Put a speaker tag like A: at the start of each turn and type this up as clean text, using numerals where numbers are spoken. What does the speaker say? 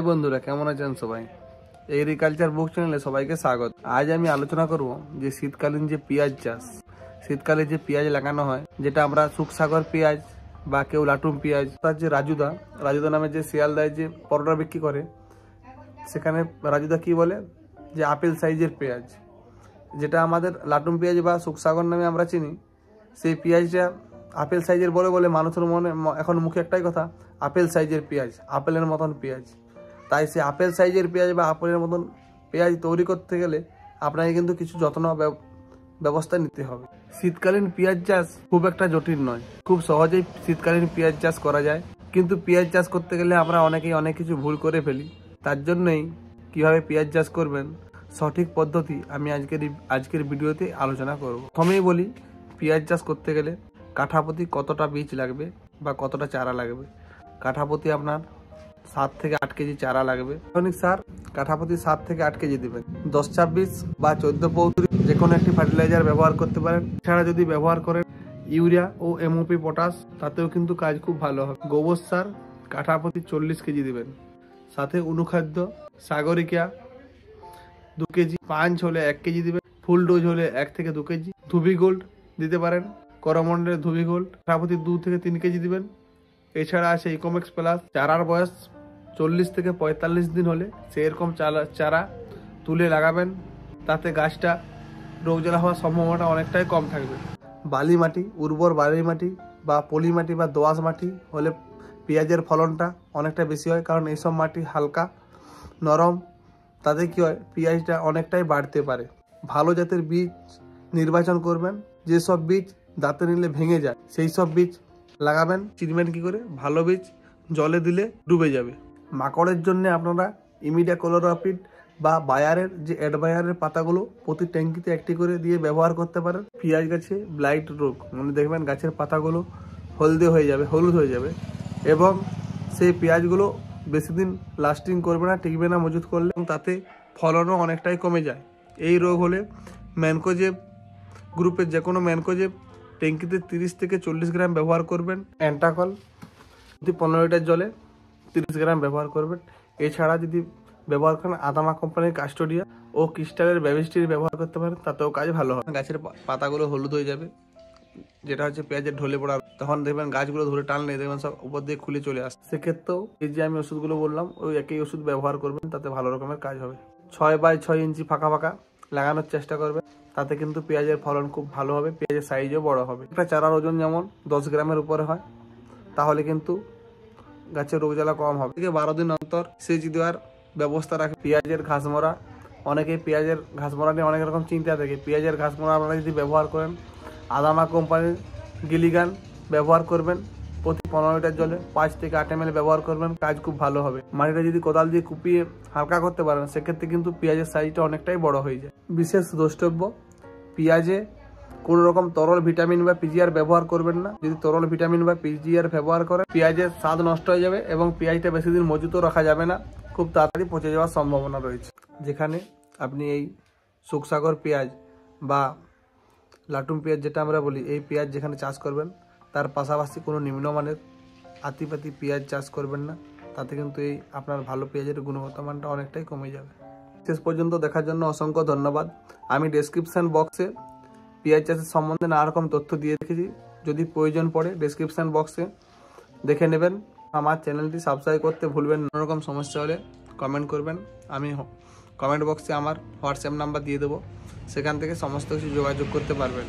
A: বন্ধুরা কেমন আছেন সবাই? এগ্রিকালচার বুক চ্যানেলে সবাইকে স্বাগত। আজ আমি আলোচনা করব যে শীতকালীন যে পেঁয়াজ চাষ, শীতকালে যে পেঁয়াজ লাগানো হয়, যেটা আমরা সুখসাগর পেঁয়াজ বা কেউ লাটুম পেঁয়াজ, তার যে রাজুদা নামে যে শিয়ালদায় যে পরোটা বিক্রি করে, সেখানে রাজুদা কি বলে যে আপেল সাইজের পেঁয়াজ, যেটা আমাদের লাটুম পেঁয়াজ বা সুখসাগর নামে আমরা চিনি, সেই পেঁয়াজটা আপেল সাইজের বলে মানুষের মনে এখন মুখে একটাই কথা, আপেল সাইজের পেঁয়াজ, আপেলের মতন পেঁয়াজ। তাই সে আপেল সাইজের পেঁয়াজ বা আপেলের মতন পেঁয়াজ তৈরি করতে গেলে আপনাকে কিন্তু কিছু যত্ন ব্যবস্থা নিতে হবে। শীতকালীন পেঁয়াজ চাষ খুব একটা জটিল নয়, খুব সহজেই শীতকালীন পেঁয়াজ চাষ করা যায়। কিন্তু পেঁয়াজ চাষ করতে গেলে আমরা অনেকেই অনেক কিছু ভুল করে ফেলি। তার জন্যই কিভাবে পেঁয়াজ চাষ করবেন সঠিক পদ্ধতি আমি আজকের ভিডিওতে আলোচনা করব। প্রথমেই বলি, পেঁয়াজ চাষ করতে গেলে কাঠাপ্রতি কতটা বীজ লাগবে বা কতটা চারা লাগবে। কাঠাপ্রতি আপনার 7 থেকে 8 কেজি চারা লাগবে। রাসায়নিক সার কাঠাপ্রতি 7 থেকে 8 কেজি দেবেন। 10-26 বা 14-35 যে কোনো একটি ফার্টিলাইজার ব্যবহার করতে পারেন। এছাড়া যদি ব্যবহার করেন ইউরিয়া ও এমওপি পটাশ, তাতেও কিন্তু কাজ খুব ভালো হবে। গোবর সার কাঠাপ্রতি 40 কেজি দেবেন। সাথে অনুখাদ্য সাগরিকা 2 কেজি, পাঁচ হলে 1 কেজি দিবেন। ফুল ডোজ হলে 1 থেকে 2 কেজি। ধুবি গোল্ড দিতে পারেন, করমন্ডলের ধুবি গোল্ড কাঠাপ্রতি 2 থেকে 3 কেজি দিবেন। এছাড়া আছে ইকোমেক্স প্লাস। চারার বয়স 40 থেকে 45 দিন হলে সেরকম চারা তুলে লাগাবেন, তাতে গাছটা রোগ জ্বালা হওয়ার সম্ভাবনা অনেকটাই কম থাকবে। বালি মাটি, উর্বর বালি মাটি বা পলি মাটি বা দোআঁশ মাটি হলে পেঁয়াজের ফলনটা অনেকটা বেশি হয়, কারণ এইসব মাটি হালকা নরম, তাতে কি হয় পেঁয়াজটা অনেকটাই বাড়তে পারে। ভালো জাতের বীজ নির্বাচন করবেন, যেসব বীজ দাঁতে নিলে ভেঙে যায় সেই সব বীজ লাগাবেন। চিনবেন কি করে? ভালো বীজ জলে দিলে ডুবে যাবে। মাকড়ের জন্য আপনারা ইমিডাক্লোরপিড বা বায়ারের যে অ্যাডবায়ারের পাতাগুলো প্রতি ট্যাঙ্কিতে একটি করে দিয়ে ব্যবহার করতে পারেন। পেঁয়াজ গাছে ব্লাইট রোগ মানে দেখবেন গাছের পাতাগুলো হলুদ হয়ে যাবে এবং সেই পেঁয়াজগুলো বেশি দিন লাস্টিং করবে না, টিকবে না মজুত করলে, এবং তাতে ফলনও অনেকটাই কমে যায়। এই রোগ হলে ম্যানকোজেব গ্রুপের যে কোনো ম্যানকোজেব ট্যাঙ্কিতে 30 থেকে 40 গ্রাম ব্যবহার করবেন। অ্যান্টাকল যদি 15 লিটার জলে 30 গ্রাম ব্যবহার করবেন। এছাড়া যদি ব্যবহার করেন আদামা কোম্পানির কাস্টোডিয়া ও ক্রিস্টালের ব্যাবিস্টির ব্যবহার করতে পারেন, তাতেও কাজ ভালো হয়। গাছের পাতাগুলো হলুদ হয়ে যাবে, যেটা হচ্ছে পেঁয়াজের ঢলে পড়া, তখন দেখবেন গাছগুলো ধরে টানলে দেখবেন সব উপর দিয়ে খুলে চলে আসে। সেক্ষেত্রেও এই যে আমি ওষুধগুলো বললাম ওই একই ওষুধ ব্যবহার করবেন, তাতে ভালো রকমের কাজ হবে। 6x6 ইঞ্চি ফাঁকা লাগানোর চেষ্টা করবেন, তাতে কিন্তু পেঁয়াজের ফলন খুব ভালো হবে, পেঁয়াজের সাইজও বড় হবে। একটা চারার ওজন যেমন 10 গ্রামের উপরে হয়, তাহলে কিন্তু গাছের রোগ জ্বালা কম হবে। 12 দিন অন্তর সেচ দেওয়ার ব্যবস্থা রাখে। পেঁয়াজের ঘাসমরা, অনেকেই পেঁয়াজের ঘাসমরা নিয়ে অনেক রকম চিন্তা থাকে। পেঁয়াজের ঘাসমরা আপনারা যদি ব্যবহার করেন আদামা কোম্পানির গিলিগান ব্যবহার করবেন। প্রতি 15 লিটার জলে 5 থেকে 8 ml ব্যবহার করবেন, কাজ খুব ভালো হবে। মাটিটা যদি কোদাল দিয়ে কুপিয়ে হালকা করতে পারেন, সেক্ষেত্রে কিন্তু পেঁয়াজের সাইজটা অনেকটাই বড় হয়ে যায়। বিশেষ দ্রষ্টব্য, পেঁয়াজে কোনো রকম তরল ভিটামিন বা পিজিআর ব্যবহার করবেন না। যদি তরল ভিটামিন বা পিজিআর ব্যবহার করেন, পেঁয়াজের স্বাদ নষ্ট হয়ে যাবে এবং পেঁয়াজটা বেশি দিন মজুতও রাখা যাবে না, খুব তাড়াতাড়ি পচে যাওয়ার সম্ভাবনা রয়েছে। যেখানে আপনি এই সুখসাগর পেঁয়াজ বা লাটুম পেঁয়াজ যেটা আমরা বলি, এই পেঁয়াজ যেখানে চাষ করবেন, তার পাশাপাশি কোনো নিম্নমানের আতিপাতি পেঁয়াজ চাষ করবেন না, তাতে কিন্তু এই আপনার ভালো পেঁয়াজের গুণগত মানটা অনেকটাই কমে যাবে। শেষ পর্যন্ত দেখার জন্য অসংখ্য ধন্যবাদ। আমি ডেসক্রিপশন বক্সে পেঁয়াজ চাষের সম্বন্ধে নানা রকম তথ্য দিয়ে রেখেছি, যদি প্রয়োজন পড়ে ডেসক্রিপশন বক্সে দেখে নেবেন। আমার চ্যানেলটি সাবস্ক্রাইব করতে ভুলবেন। নানা রকম সমস্যা হলে কমেন্ট করবেন, আমি কমেন্ট বক্সে আমার হোয়াটসঅ্যাপ নাম্বার দিয়ে দেবো, সেখান থেকে সমস্ত কিছু যোগাযোগ করতে পারবেন।